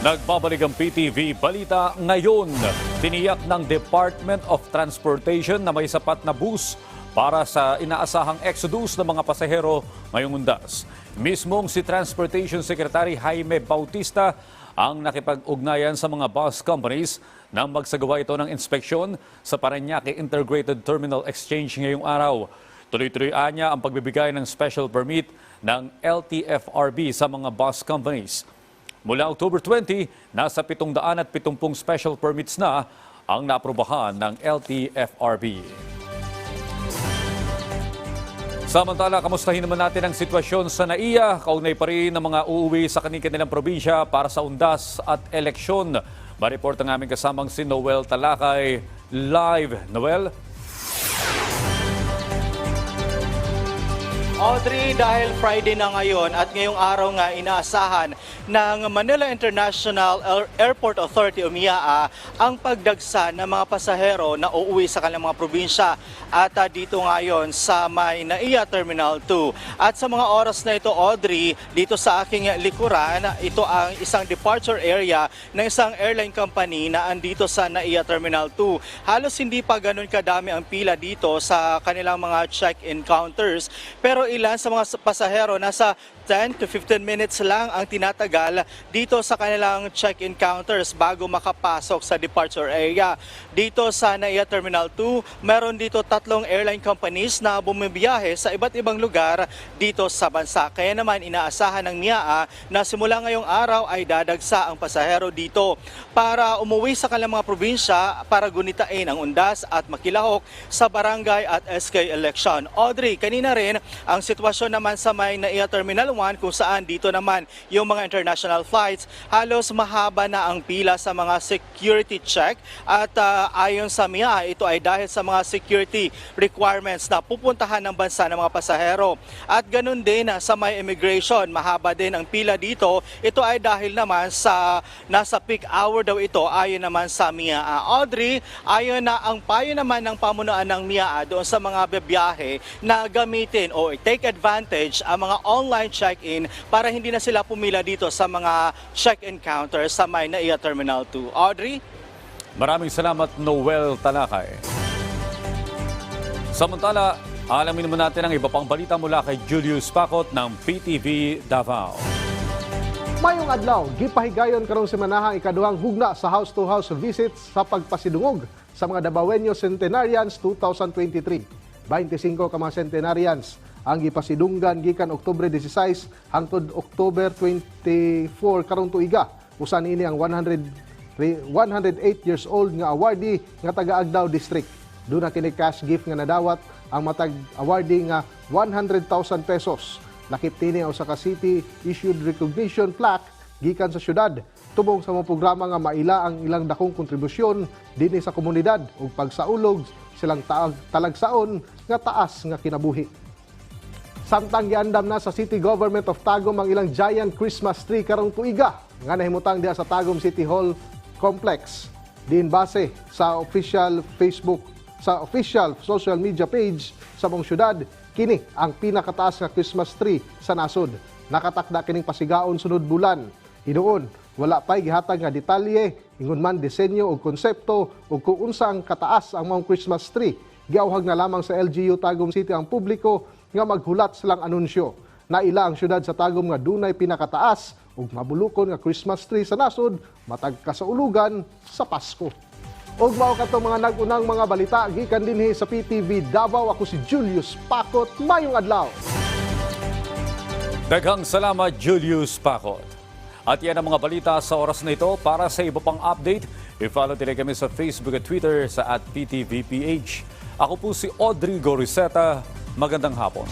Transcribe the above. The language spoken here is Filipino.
Nagbabalik ang PTV Balita ngayon. Tiniyak ng Department of Transportation na may sapat na bus para sa inaasahang exodus ng mga pasahero ngayong undas. Mismong si Transportation Secretary Jaime Bautista ang nakipag-ugnayan sa mga bus companies nang magsagawa ito ng inspeksyon sa Parañaque Integrated Terminal Exchange ngayong araw. Tuloy-tuloy niya ang pagbibigay ng special permit ng LTFRB sa mga bus companies. Mula October 20, nasa 770 special permits na ang naaprubahan ng LTFRB. Samantala, kamustahin naman natin ang sitwasyon sa NAIA. Kaugnay pa rin ng mga uuwi sa kanilang probinsya para sa undas at eleksyon. Mareport ang aming kasamang si Noel Talakay. Live, Noel. Audrey, dahil Friday na ngayon at ngayong araw nga inaasahan ng Manila International Airport Authority o MIAA ang pagdagsa ng mga pasahero na uuwi sa kanilang mga probinsya at dito ngayon sa may NAIA Terminal 2. At sa mga oras na ito, Audrey, dito sa aking likuran, ito ang isang departure area ng isang airline company na andito sa NAIA Terminal 2. Halos hindi pa ganun kadami ang pila dito sa kanilang mga check-in counters, pero ilan sa mga pasahero nasa 10 to 15 minutes lang ang tinatagal dito sa kanilang check-in counters bago makapasok sa departure area. Dito sa NAIA Terminal 2, meron dito 3 airline companies na bumibiyahe sa iba't ibang lugar dito sa bansa. Kaya naman inaasahan ng MIAA na simula ngayong araw ay dadagsa ang pasahero dito para umuwi sa kanilang mga probinsya para gunitain ang undas at makilahok sa barangay at SK election. Audrey, kanina rin ang sitwasyon naman sa may NAIA Terminal 1 kung saan dito naman yung mga international flights, halos mahaba na ang pila sa mga security check at ayon sa MIAA, ito ay dahil sa mga security requirements na pupuntahan ng bansa ng mga pasahero. At ganun din sa may immigration, mahaba din ang pila dito. Ito ay dahil naman sa nasa peak hour daw ito ayon naman sa MIAA. Audrey, ayon na ang payo naman ng pamunuan ng MIAA doon sa mga biyahe na gamitin o take advantage ang mga online check-in para hindi na sila pumila dito sa mga check-in counter sa may NAIA Terminal 2. Audrey? Maraming salamat, Noel Talakay. Samantala, alamin naman natin ang iba pang balita mula kay Julius Pacot ng PTV Davao. Mayong adlaw, gipahigayon karong semanahang ikaduhang hugna sa house-to-house visits sa pagpasidungog sa mga Davaoeño Centenarians 2023. 25 ka mga centenarians ang gipasidunggan gikan Oktubre 16 hangtod Oktubre 24 karong tuiga. Usa niini ang 108 years old nga awardee nga taga Agdao District. Doon na kini cash gift nga nadawat ang matag awardee nga 100,000 pesos. Lakip tini ang usa ka city issued recognition plaque gikan sa syudad tubong sa mga programa nga maila ang ilang dakong kontribusyon dinhi sa komunidad ug pagsaulog silang talagsaon nga taas nga kinabuhi. Samtang giandam na sa City Government of Tagum ang ilang giant Christmas tree karong tuiga nga nahimutang diha sa Tagum City Hall Complex. Diin base sa official social media page sa mong syudad, kini ang pinakataas nga Christmas tree sa nasod. Nakatakda kining pasigaon sunod bulan. Hinuon, wala pa'y gihatag nga detalye, ingon man disenyo o konsepto o kung unsa ang kataas ang mga Christmas tree. Giawhag na lamang sa LGU Tagum City ang publiko nga maghulat silang anunsyo. Naila ang syudad sa Tagum nga dunay pinakataas ug mabulukon nga Christmas tree sa nasod matag kasaulugan sa Pasko. Ug mao katong mga nag-unang mga balita gikan dinhi sa PTV Davao. Ako si Julius Pacot. Mayong adlaw. Daghang salamat, Julius Pacot. At yan ang mga balita sa oras na ito. Para sa iba pang update, i-follow nila kami sa Facebook at Twitter sa @PTVPH. Ako po si Audrey Goriseta. Magandang hapon.